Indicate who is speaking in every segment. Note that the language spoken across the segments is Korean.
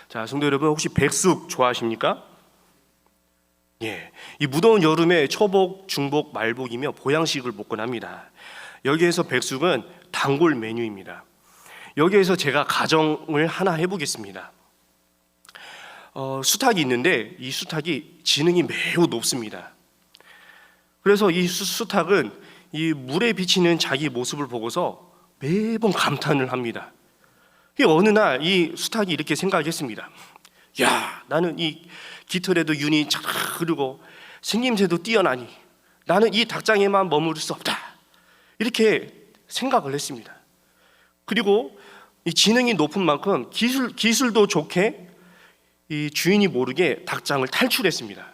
Speaker 1: 자, 성도 여러분, 혹시 백숙 좋아하십니까? 예, 이 무더운 여름에 초복, 중복, 말복이며 보양식을 먹곤 합니다. 여기에서 백숙은 단골 메뉴입니다. 여기에서 제가 가정을 하나 해보겠습니다. 수탉이 있는데 이 수탉이 지능이 매우 높습니다. 그래서 이 수탉은 이 물에 비치는 자기 모습을 보고서 매번 감탄을 합니다. 어느 날 이 수탉이 이렇게 생각했습니다. 야, 나는 이 깃털에도 윤이 쫙 흐르고 생김새도 뛰어나니 나는 이 닭장에만 머무를 수 없다, 이렇게 생각을 했습니다. 그리고 이 지능이 높은 만큼 기술도 좋게 이 주인이 모르게 닭장을 탈출했습니다.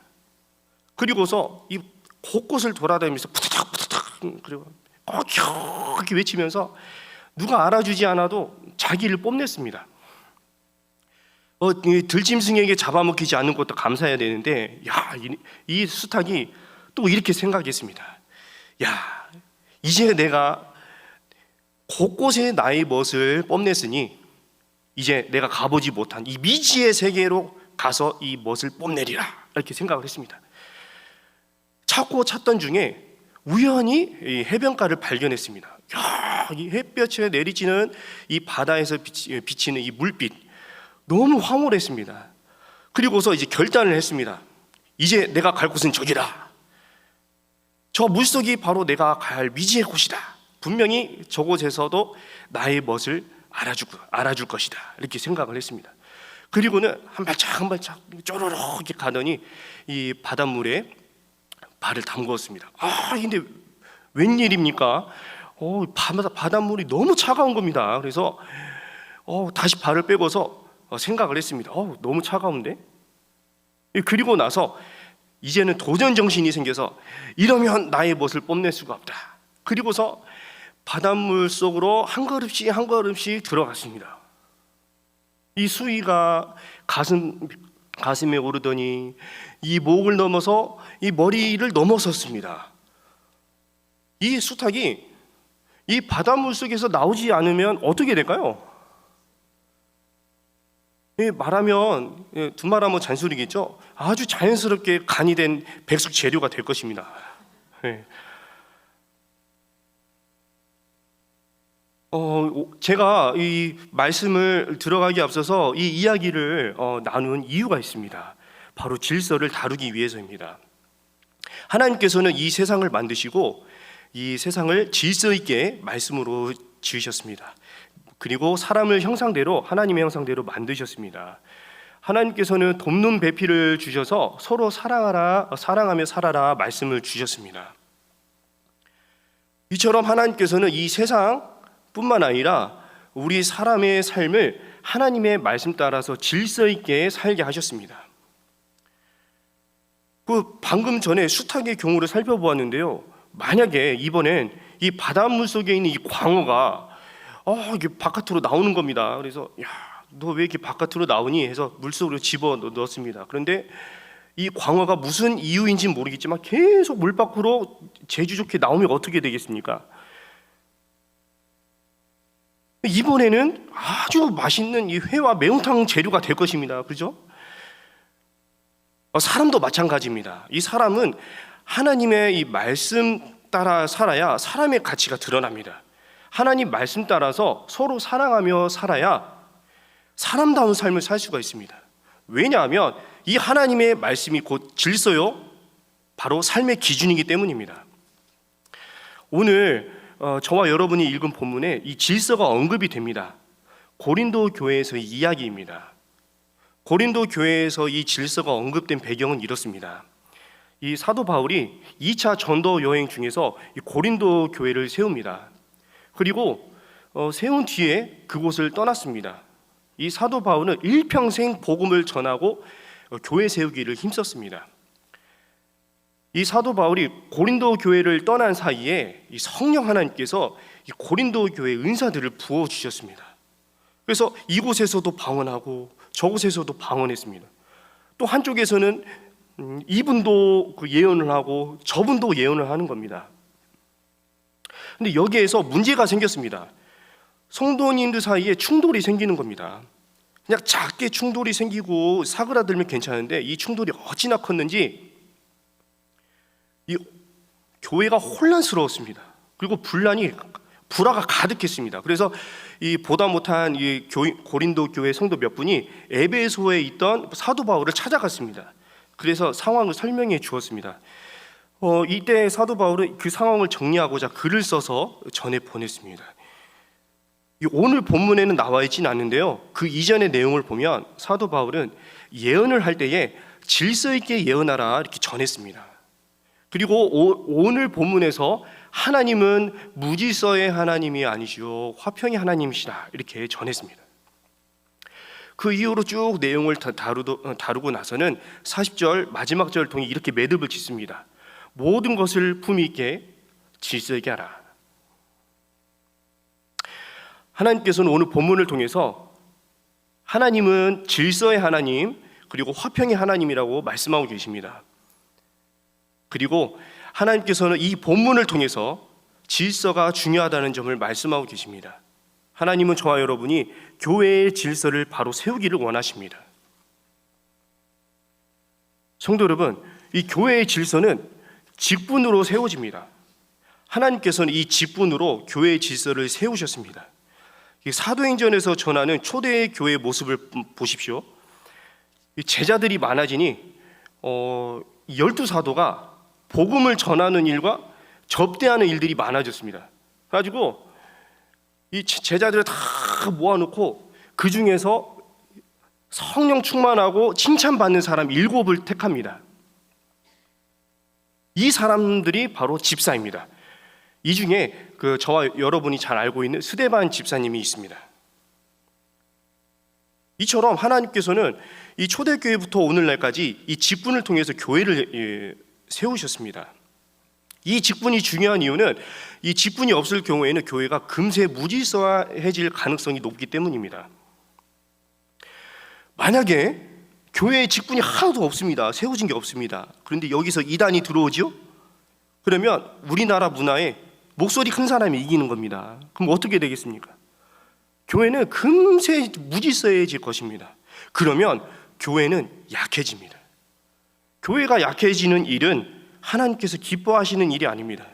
Speaker 1: 그리고서 이 곳곳을 돌아다니면서 푸드닥 그리고 이렇게 외치면서 누가 알아주지 않아도 자기를 뽐냈습니다. 들짐승에게 잡아먹히지 않는 것도 감사해야 되는데, 이 수탉이 또 이렇게 생각했습니다. 야, 이제 내가 곳곳에 나의 멋을 뽐냈으니 이제 내가 가보지 못한 이 미지의 세계로 가서 이 멋을 뽐내리라, 이렇게 생각을 했습니다. 찾던 중에 우연히 이 해변가를 발견했습니다. 이 햇볕에 내리쬐는 이 바다에서 비치는 이 물빛, 너무 황홀했습니다. 그리고서 이제 결단을 했습니다. 이제 내가 갈 곳은 저기다. 저 물속이 바로 내가 갈 미지의 곳이다. 분명히 저곳에서도 나의 멋을 알아줄 것이다, 이렇게 생각을 했습니다. 그리고는 한 발짝 쪼르륵 이렇게 가더니 이 바닷물에 발을 담그었습니다. 근데 웬일입니까? 바닷물이 너무 차가운 겁니다. 그래서 다시 발을 빼고서 생각을 했습니다. 너무 차가운데? 그리고 나서 이제는 도전 정신이 생겨서 이러면 나의 멋을 뽐낼 수가 없다. 그리고서 바닷물 속으로 한 걸음씩 들어갔습니다. 이 수위가 가슴에 오르더니 이 목을 넘어서 이 머리를 넘어섰습니다. 이 수탉이 이 바닷물 속에서 나오지 않으면 어떻게 될까요? 말하면 두말하면 잔소리겠죠. 아주 자연스럽게 간이 된 백숙 재료가 될 것입니다. 제가 이 말씀을 들어가기 앞서서 이 이야기를 나눈 이유가 있습니다. 바로 질서를 다루기 위해서입니다. 하나님께서는 이 세상을 만드시고 이 세상을 질서 있게 말씀으로 지으셨습니다. 그리고 사람을 하나님의 형상대로 만드셨습니다. 하나님께서는 돕는 배필을 주셔서 서로 사랑하며 살아라 말씀을 주셨습니다. 이처럼 하나님께서는 이 세상뿐만 아니라 우리 사람의 삶을 하나님의 말씀 따라서 질서 있게 살게 하셨습니다. 방금 전에 수탉의 경우를 살펴보았는데요, 만약에 이번엔 이 바닷물 속에 있는 이 광어가 이게 바깥으로 나오는 겁니다. 그래서 너 왜 이렇게 바깥으로 나오니 해서 물속으로 집어 넣었습니다. 그런데 이 광어가 무슨 이유인지는 모르겠지만 계속 물 밖으로 재주 좋게 나오면 어떻게 되겠습니까? 이번에는 아주 맛있는 이 회와 매운탕 재료가 될 것입니다. 그렇죠? 사람도 마찬가지입니다. 이 사람은 하나님의 이 말씀 따라 살아야 사람의 가치가 드러납니다. 하나님 말씀 따라서 서로 사랑하며 살아야 사람다운 삶을 살 수가 있습니다. 왜냐하면 이 하나님의 말씀이 곧 질서요, 바로 삶의 기준이기 때문입니다. 오늘 저와 여러분이 읽은 본문에 이 질서가 언급이 됩니다. 고린도 교회에서의 이야기입니다. 고린도 교회에서 이 질서가 언급된 배경은 이렇습니다. 이 사도 바울이 2차 전도 여행 중에서 이 고린도 교회를 세웁니다. 그리고 세운 뒤에 그곳을 떠났습니다. 이 사도 바울은 일평생 복음을 전하고 교회 세우기를 힘썼습니다. 이 사도 바울이 고린도 교회를 떠난 사이에 이 성령 하나님께서 이 고린도 교회에 은사들을 부어주셨습니다. 그래서 이곳에서도 방언하고 저곳에서도 방언했습니다. 또 한쪽에서는 이분도 예언을 하고 저분도 예언을 하는 겁니다. 근데 여기에서 문제가 생겼습니다. 성도님들 사이에 충돌이 생기는 겁니다. 그냥 작게 충돌이 생기고 사그라들면 괜찮은데 이 충돌이 어찌나 컸는지 이 교회가 혼란스러웠습니다. 그리고 불화가 가득했습니다. 그래서 이 보다 못한 이 고린도 교회 성도 몇 분이 에베소에 있던 사도 바울을 찾아갔습니다. 그래서 상황을 설명해 주었습니다. 이때 사도 바울은 그 상황을 정리하고자 글을 써서 전해 보냈습니다. 오늘 본문에는 나와 있지는 않는데요, 그 이전의 내용을 보면 사도 바울은 예언을 할 때에 질서 있게 예언하라 이렇게 전했습니다. 그리고 오늘 본문에서 하나님은 무질서의 하나님이 아니시오 화평의 하나님이시다 이렇게 전했습니다. 그 이후로 쭉 내용을 다루고 나서는 40절 마지막 절을 통해 이렇게 매듭을 짓습니다. 모든 것을 품위 있게 질서 있게 하라. 하나님께서는 오늘 본문을 통해서 하나님은 질서의 하나님 그리고 화평의 하나님이라고 말씀하고 계십니다. 그리고 하나님께서는 이 본문을 통해서 질서가 중요하다는 점을 말씀하고 계십니다. 하나님은 저와 여러분이 교회의 질서를 바로 세우기를 원하십니다. 성도 여러분, 이 교회의 질서는 직분으로 세워집니다. 하나님께서는 이 직분으로 교회의 질서를 세우셨습니다. 사도행전에서 전하는 초대 교회의 모습을 보십시오. 제자들이 많아지니 12사도가 복음을 전하는 일과 접대하는 일들이 많아졌습니다. 그래가지고 이 제자들을 다 모아놓고 그 중에서 성령 충만하고 칭찬받는 사람 7을 택합니다. 이 사람들이 바로 집사입니다. 이 중에 저와 여러분이 잘 알고 있는 스데반 집사님이 있습니다. 이처럼 하나님께서는 이 초대교회부터 오늘날까지 이 직분을 통해서 교회를 세우셨습니다. 이 직분이 중요한 이유는 이 직분이 없을 경우에는 교회가 금세 무질서해질 가능성이 높기 때문입니다. 만약에 교회에 직분이 하나도 없습니다. 세워진 게 없습니다. 그런데 여기서 이단이 들어오죠? 그러면 우리나라 문화에 목소리 큰 사람이 이기는 겁니다. 그럼 어떻게 되겠습니까? 교회는 금세 무질서해질 것입니다. 그러면 교회는 약해집니다. 교회가 약해지는 일은 하나님께서 기뻐하시는 일이 아닙니다.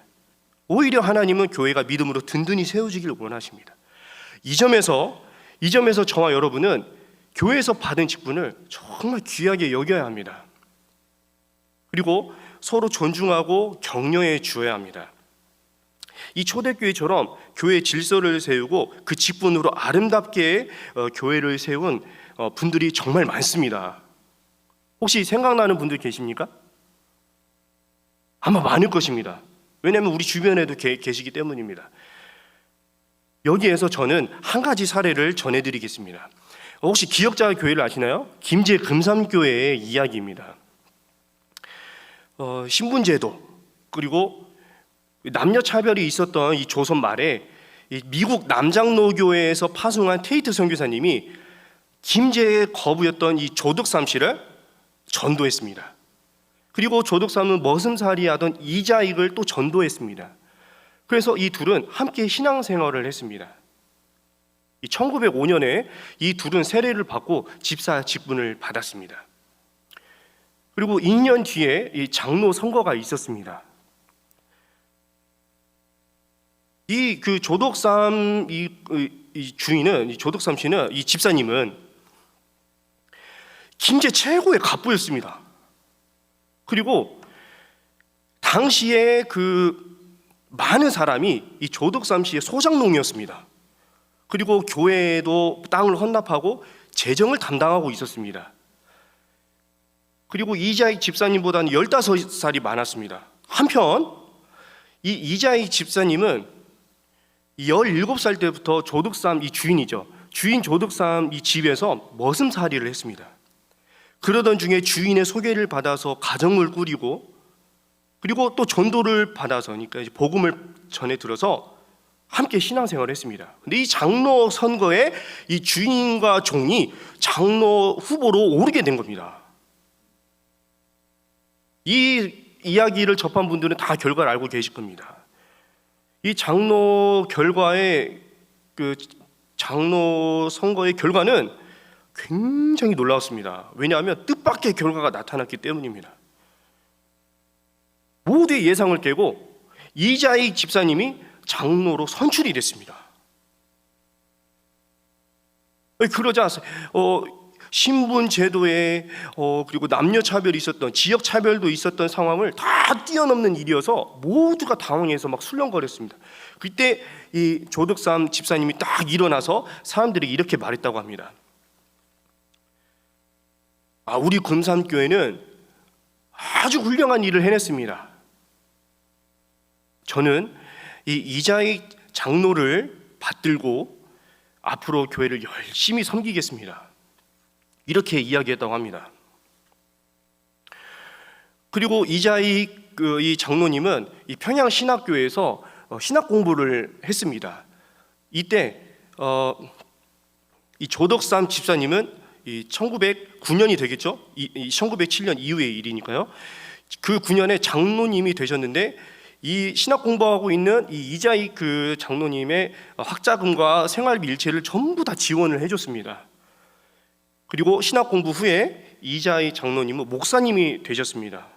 Speaker 1: 오히려 하나님은 교회가 믿음으로 든든히 세워지기를 원하십니다. 이 점에서 저와 여러분은 교회에서 받은 직분을 정말 귀하게 여겨야 합니다. 그리고 서로 존중하고 격려해 주어야 합니다. 이 초대교회처럼 교회의 질서를 세우고 그 직분으로 아름답게 교회를 세운 분들이 정말 많습니다. 혹시 생각나는 분들 계십니까? 아마 많을 것입니다. 왜냐하면 우리 주변에도 계시기 때문입니다. 여기에서 저는 한 가지 사례를 전해드리겠습니다. 혹시 기억자 교회를 아시나요? 김제 금삼교회의 이야기입니다. 신분제도 그리고 남녀 차별이 있었던 이 조선 말에 이 미국 남장로교회에서 파송한 테이트 선교사님이 김제의 거부였던 이 조덕삼 씨를 전도했습니다. 그리고 조덕삼은 머슴살이 하던 이자익을 또 전도했습니다. 그래서 이 둘은 함께 신앙생활을 했습니다. 1905년에 이 둘은 세례를 받고 집사 직분을 받았습니다. 그리고 2년 뒤에 이 장로 선거가 있었습니다. 이 조덕삼 이 주인은 이 조덕삼 씨는 이 집사님은 김제 최고의 갑부였습니다. 그리고 당시에 많은 사람이 이 조덕삼 씨의 소장농이었습니다. 그리고 교회에도 땅을 헌납하고 재정을 담당하고 있었습니다. 그리고 이자익 집사님보다는 15살이 많았습니다. 한편 이 이자익 집사님은 17살 때부터 조덕삼 이 주인이죠. 주인 조덕삼 이 집에서 머슴살이를 했습니다. 그러던 중에 주인의 소개를 받아서 가정을 꾸리고 그리고 또 전도를 받아서 그러니까 이제 복음을 전해 들어서 함께 신앙생활을 했습니다. 근데 이 장로 선거에 이 주인과 종이 장로 후보로 오르게 된 겁니다. 이 이야기를 접한 분들은 다 결과를 알고 계실 겁니다. 이 장로 결과의 장로 선거의 결과는 굉장히 놀라웠습니다. 왜냐하면 뜻밖의 결과가 나타났기 때문입니다. 모두의 예상을 깨고 이자익 집사님이 장로로 선출이 됐습니다. 그러자 신분 제도에 그리고 남녀 차별이 있었던, 지역 차별도 있었던 상황을 다 뛰어넘는 일이어서 모두가 당황해서 막 술렁거렸습니다. 그때 이 조덕삼 집사님이 딱 일어나서 사람들이 이렇게 말했다고 합니다. 우리 금산교회는 아주 훌륭한 일을 해냈습니다. 저는 이 이자익 장로를 받들고 앞으로 교회를 열심히 섬기겠습니다. 이렇게 이야기했다고 합니다. 그리고 이자익 이 장로님은 이 평양 신학교에서 신학 공부를 했습니다. 이때 이 조덕삼 집사님은 이 1909년이 되겠죠? 1907년 이후의 일이니까요. 그 9년에 장로님이 되셨는데 이 신학 공부하고 있는 이 이자익 그 장로님의 학자금과 생활비 일체를 전부 다 지원을 해줬습니다. 그리고 신학 공부 후에 이자익 장로님은 목사님이 되셨습니다.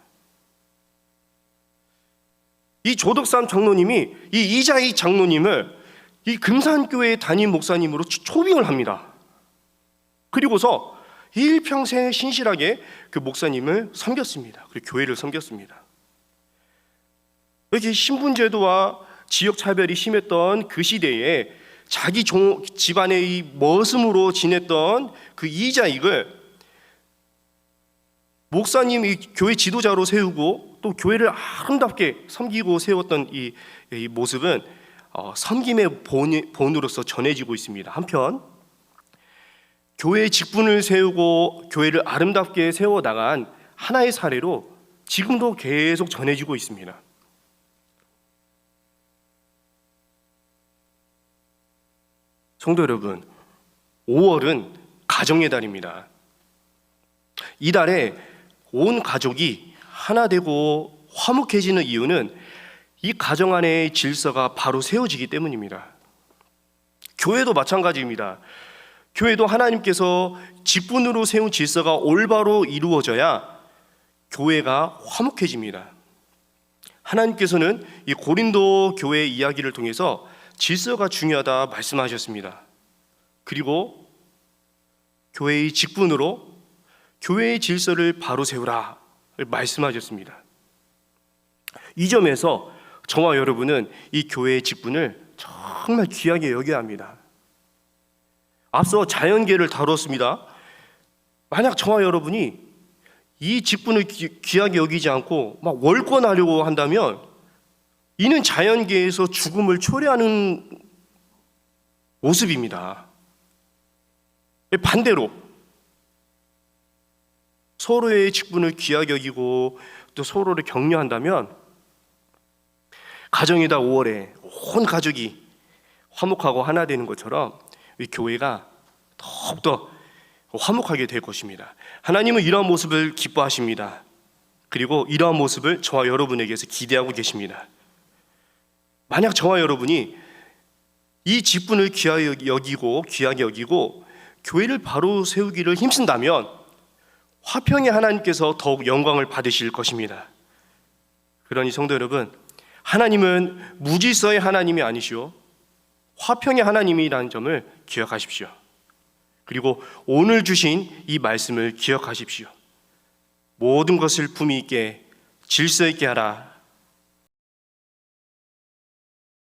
Speaker 1: 이 조덕삼 장로님이 이 이자익 장로님을 이 금산교회 담임 목사님으로 초빙을 합니다. 그리고서 일평생 신실하게 그 목사님을 섬겼습니다. 그리고 교회를 섬겼습니다. 이렇게 신분제도와 지역차별이 심했던 그 시대에 자기 집안의 머슴으로 지냈던 그 이자익을 목사님이 교회 지도자로 세우고 또 교회를 아름답게 섬기고 세웠던 이 모습은 섬김의 본으로서 전해지고 있습니다. 한편 교회의 직분을 세우고 교회를 아름답게 세워나간 하나의 사례로 지금도 계속 전해지고 있습니다. 성도 여러분, 5월은 가정의 달입니다. 이 달에 온 가족이 하나 되고 화목해지는 이유는 이 가정 안의 질서가 바로 세워지기 때문입니다. 교회도 마찬가지입니다. 교회도 하나님께서 직분으로 세운 질서가 올바로 이루어져야 교회가 화목해집니다. 하나님께서는 이 고린도 교회 이야기를 통해서 질서가 중요하다 말씀하셨습니다. 그리고 교회의 직분으로 교회의 질서를 바로 세우라 말씀하셨습니다. 이 점에서 저와 여러분은 이 교회의 직분을 정말 귀하게 여겨야 합니다. 앞서 자연계를 다뤘습니다. 만약 저와 여러분이 이 직분을 귀하게 여기지 않고 막 월권하려고 한다면 이는 자연계에서 죽음을 초래하는 모습입니다. 반대로 서로의 직분을 귀하게 여기고 또 서로를 격려한다면 가정이다 5월에 온 가족이 화목하고 하나 되는 것처럼 이 교회가 더욱더 화목하게 될 것입니다. 하나님은 이러한 모습을 기뻐하십니다. 그리고 이러한 모습을 저와 여러분에게서 기대하고 계십니다. 만약 저와 여러분이 이 직분을 귀하게 여기고 교회를 바로 세우기를 힘쓴다면 화평의 하나님께서 더욱 영광을 받으실 것입니다. 그러니 성도 여러분, 하나님은 무질서의 하나님이 아니시오 화평의 하나님이라는 점을 기억하십시오. 그리고 오늘 주신 이 말씀을 기억하십시오. 모든 것을 품위 있게 질서 있게 하라